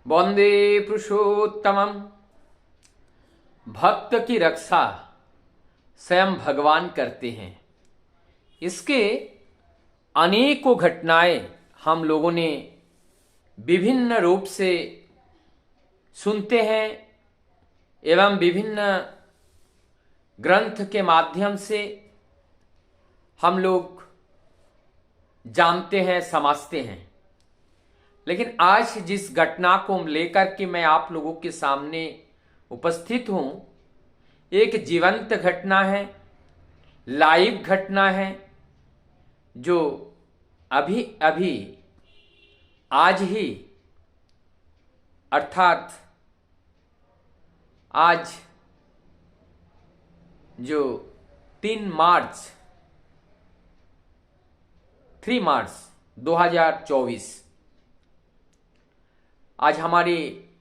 वंदे पुरुषोत्तमम। भक्त की रक्षा स्वयं भगवान करते हैं। इसके अनेकों घटनाएं हम लोगों ने विभिन्न रूप से सुनते हैं एवं विभिन्न ग्रंथ के माध्यम से हम लोग जानते हैं, समझते हैं। लेकिन आज जिस घटना को लेकर के मैं आप लोगों के सामने उपस्थित हूं, एक जीवंत घटना है, लाइव घटना है, जो अभी अभी आज ही अर्थात आज जो 3 मार्च 2024 आज हमारे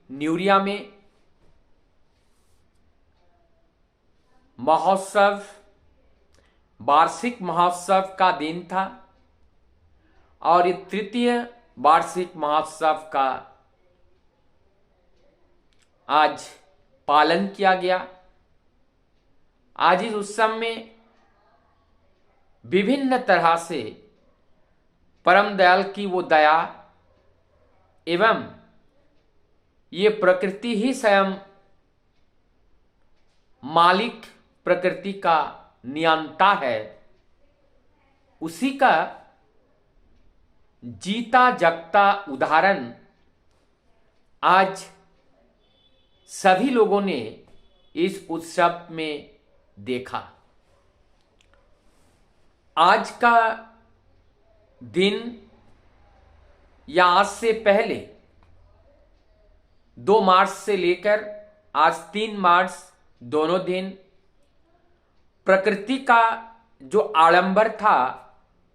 न्यूरिया में महोत्सव, वार्षिक महोत्सव का दिन था और ये तृतीय वार्षिक महोत्सव का आज पालन किया गया। आज इस उत्सव में विभिन्न तरह से परम दयाल की वो दया एवं ये प्रकृति ही स्वयं मालिक, प्रकृति का नियंता है, उसी का जीता जगता उदाहरण आज सभी लोगों ने इस उत्सव में देखा। आज का दिन या आज से पहले 2 मार्च से लेकर आज 3 मार्च दोनों दिन प्रकृति का जो आडंबर था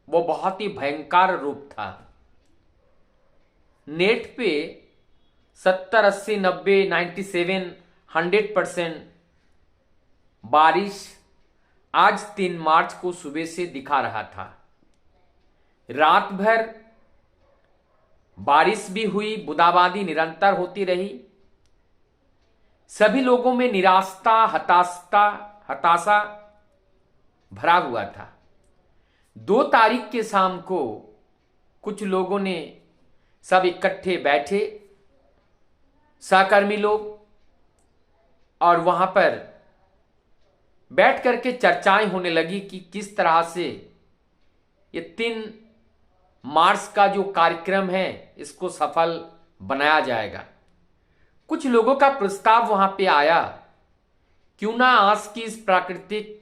वो बहुत ही भयंकर रूप था। नेट पे 70, 80, 90, 97, 100% बारिश आज 3 मार्च को सुबह से दिखा रहा था। रात भर बारिश भी हुई, बूंदाबांदी निरंतर होती रही। सभी लोगों में निराशा, हताशा भरा हुआ था। 2 तारीख के शाम को कुछ लोगों ने सब इकट्ठे बैठे, सहकर्मी लोग, और वहां पर बैठ करके चर्चाएं होने लगी कि किस तरह से ये 3 मार्च का जो कार्यक्रम है इसको सफल बनाया जाएगा। कुछ लोगों का प्रस्ताव वहां पे आया, क्यों ना आज की इस प्राकृतिक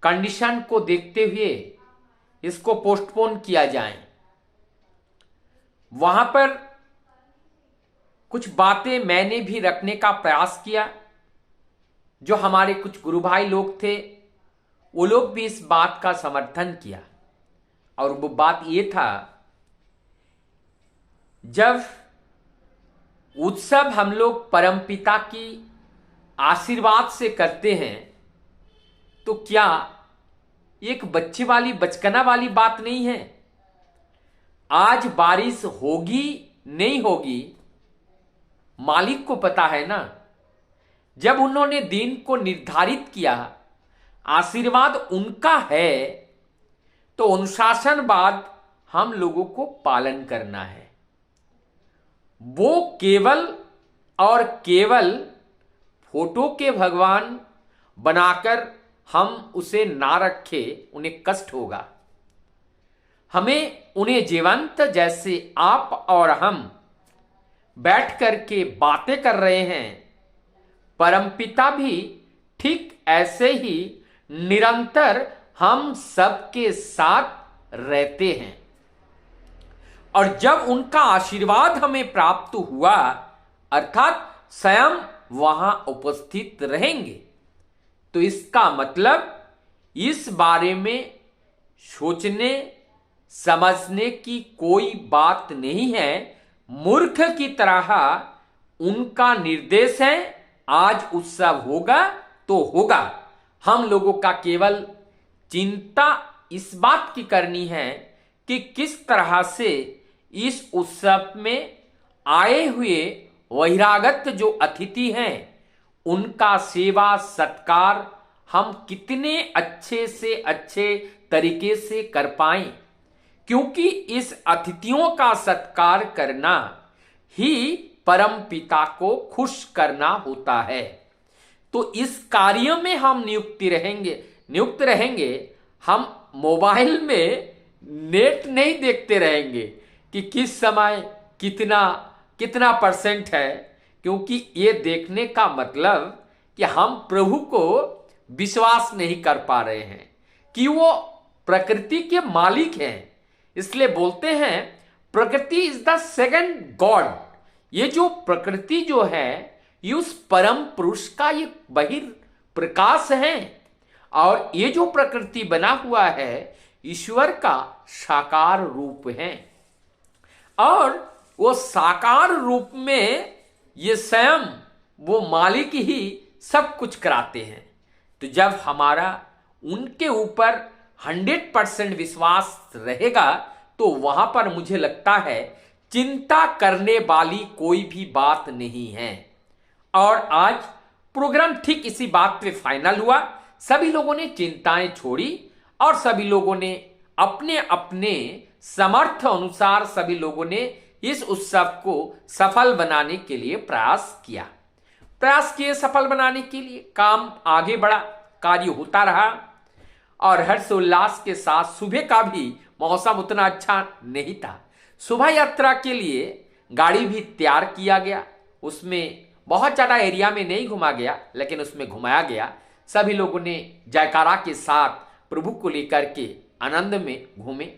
कंडीशन को देखते हुए इसको पोस्टपोन किया जाए। वहां पर कुछ बातें मैंने भी रखने का प्रयास किया। जो हमारे कुछ गुरु भाई लोग थे वो लोग भी इस बात का समर्थन किया, और वो बात ये था, जब उत्सव हम लोग परमपिता की आशीर्वाद से करते हैं तो क्या एक बच्चे वाली, बचकाना वाली बात नहीं है। आज बारिश होगी नहीं होगी मालिक को पता है ना। जब उन्होंने दिन को निर्धारित किया, आशीर्वाद उनका है, तो अनुशासनवाद हम लोगों को पालन करना है। वो केवल और केवल फोटो के भगवान बनाकर हम उसे ना रखें, उन्हें कष्ट होगा। हमें उन्हें जीवंत, जैसे आप और हम बैठ करके बातें कर रहे हैं, परमपिता भी ठीक ऐसे ही निरंतर हम सबके साथ रहते हैं। और जब उनका आशीर्वाद हमें प्राप्त हुआ, अर्थात स्वयं वहां उपस्थित रहेंगे, तो इसका मतलब इस बारे में सोचने समझने की कोई बात नहीं है। मूर्ख की तरह उनका निर्देश है, आज उत्सव होगा तो होगा। हम लोगों का केवल चिंता इस बात की करनी है कि किस तरह से इस उत्सव में आए हुए बहिरागत जो अतिथि हैं उनका सेवा सत्कार हम कितने अच्छे से अच्छे तरीके से कर पाएं, क्योंकि इस अतिथियों का सत्कार करना ही परम पिता को खुश करना होता है। तो इस कार्य में हम नियुक्त रहेंगे। हम मोबाइल में नेट नहीं देखते रहेंगे कि किस समय कितना परसेंट है, क्योंकि ये देखने का मतलब कि हम प्रभु को विश्वास नहीं कर पा रहे हैं कि वो प्रकृति के मालिक हैं। इसलिए बोलते हैं प्रकृति इज द सेकंड गॉड। ये जो प्रकृति जो है ये उस परम पुरुष का ये बहिर्प्रकाश है, और ये जो प्रकृति बना हुआ है ईश्वर का साकार रूप है, और वो साकार रूप में ये स्वयं वो मालिक ही सब कुछ कराते हैं। तो जब हमारा उनके ऊपर 100% विश्वास रहेगा तो वहां पर मुझे लगता है चिंता करने वाली कोई भी बात नहीं है। और आज प्रोग्राम ठीक इसी बात पे फाइनल हुआ। सभी लोगों ने चिंताएं छोड़ी और सभी लोगों ने अपने अपने समर्थ अनुसार सभी लोगों ने इस उत्सव को सफल बनाने के लिए प्रयास किए। सफल बनाने के लिए काम आगे बढ़ा, कार्य होता रहा, और हर्षोल्लास के साथ सुबह का भी मौसम उतना अच्छा नहीं था। शोभा यात्रा के लिए गाड़ी भी तैयार किया गया। उसमें बहुत ज़्यादा एरिया में नहीं घुमा गया, लेकिन उसमें घुमाया गया। सभी लोगों ने जयकारा के साथ प्रभु को लेकर के आनंद में घूमे।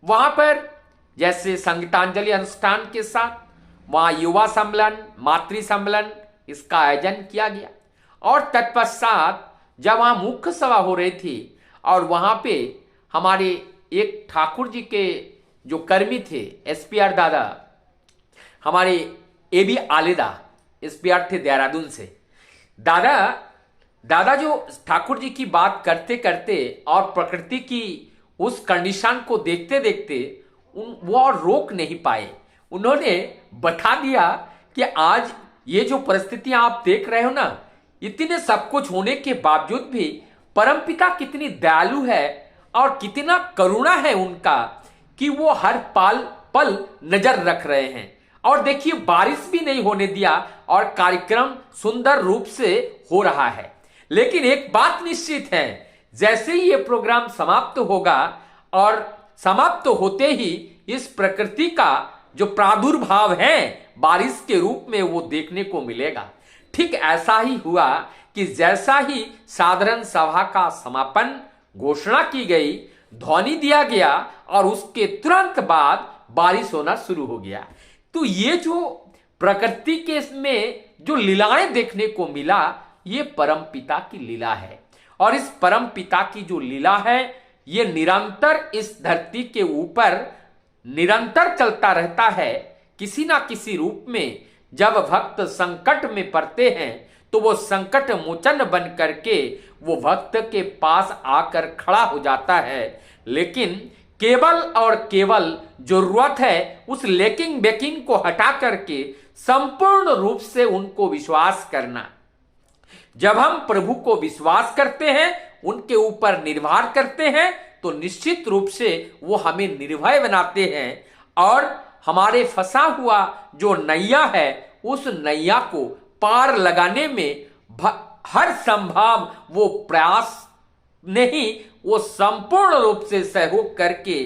वहाँ पर जैसे संगीतांजलि अनुष्ठान के साथ वहाँ युवा सम्मेलन, मातृ सम्मेलन इसका आयोजन किया गया। और तत्पश्चात जब वहाँ मुख्य सभा हो रही थी और वहाँ पे हमारे एक ठाकुर जी के जो कर्मी थे एसपीआर दादा, हमारे एबी आलेदा एसपीआर थे देहरादून से, दादा जो ठाकुर जी की बात करते करते और प्रकृति की उस कंडीशन को देखते देखते वो और रोक नहीं पाए। उन्होंने बता दिया कि आज ये जो परिस्थितियां आप देख रहे हो ना, इतने सब कुछ होने के बावजूद भी परमपिता कितनी दयालु है और कितना करुणा है उनका कि वो हर पल नजर रख रहे हैं। और देखिए बारिश भी नहीं होने दिया और कार्यक्रम सुंदर रूप से हो रहा है। लेकिन एक बात निश्चित है, जैसे ही ये प्रोग्राम समाप्त होगा और समाप्त होते ही इस प्रकृति का जो प्रादुर्भाव है बारिश के रूप में वो देखने को मिलेगा। ठीक ऐसा ही हुआ कि जैसा ही साधारण सभा का समापन घोषणा की गई, ध्वनि दिया गया और उसके तुरंत बाद बारिश होना शुरू हो गया। तो ये जो प्रकृति के में जो लीलाएं देखने को मिला, ये परम पिता की लीला है। और इस परम पिता की जो लीला है ये निरंतर इस धरती के ऊपर निरंतर चलता रहता है। किसी ना किसी रूप में जब भक्त संकट में पड़ते हैं तो वो संकट मोचन बन करके वो भक्त के पास आकर खड़ा हो जाता है। लेकिन केवल और केवल जरूरत है उस लेकिन बेकिन को हटा करके संपूर्ण रूप से उनको विश्वास करना। जब हम प्रभु को विश्वास करते हैं, उनके ऊपर निर्भर करते हैं, तो निश्चित रूप से वो हमें निर्भय बनाते हैं और हमारे फंसा हुआ जो नैया है उस नैया को पार लगाने में हर संभव वो प्रयास नहीं, वो संपूर्ण रूप से सहयोग करके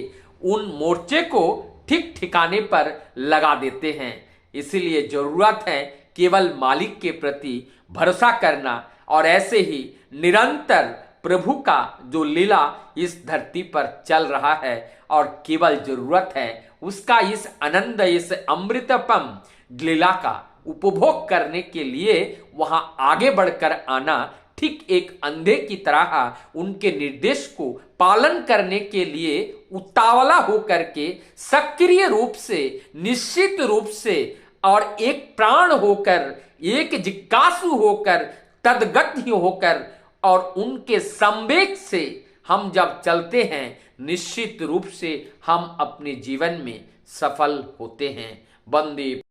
उन मोर्चे को ठीक ठिकाने पर लगा देते हैं। इसीलिए जरूरत है केवल मालिक के प्रति भरोसा करना और ऐसे ही निरंतर प्रभु का जो लीला इस धरती पर चल रहा है और केवल जरूरत है उसका इस आनंद, इस अमृतपम लीला का उपभोग करने के लिए वहां आगे बढ़कर आना। ठीक एक अंधे की तरह उनके निर्देश को पालन करने के लिए उतावला होकर के सक्रिय रूप से, निश्चित रूप से और एक प्राण होकर, एक जिज्ञासु होकर, तदगत होकर और उनके संवेग से हम जब चलते हैं निश्चित रूप से हम अपने जीवन में सफल होते हैं। वंदे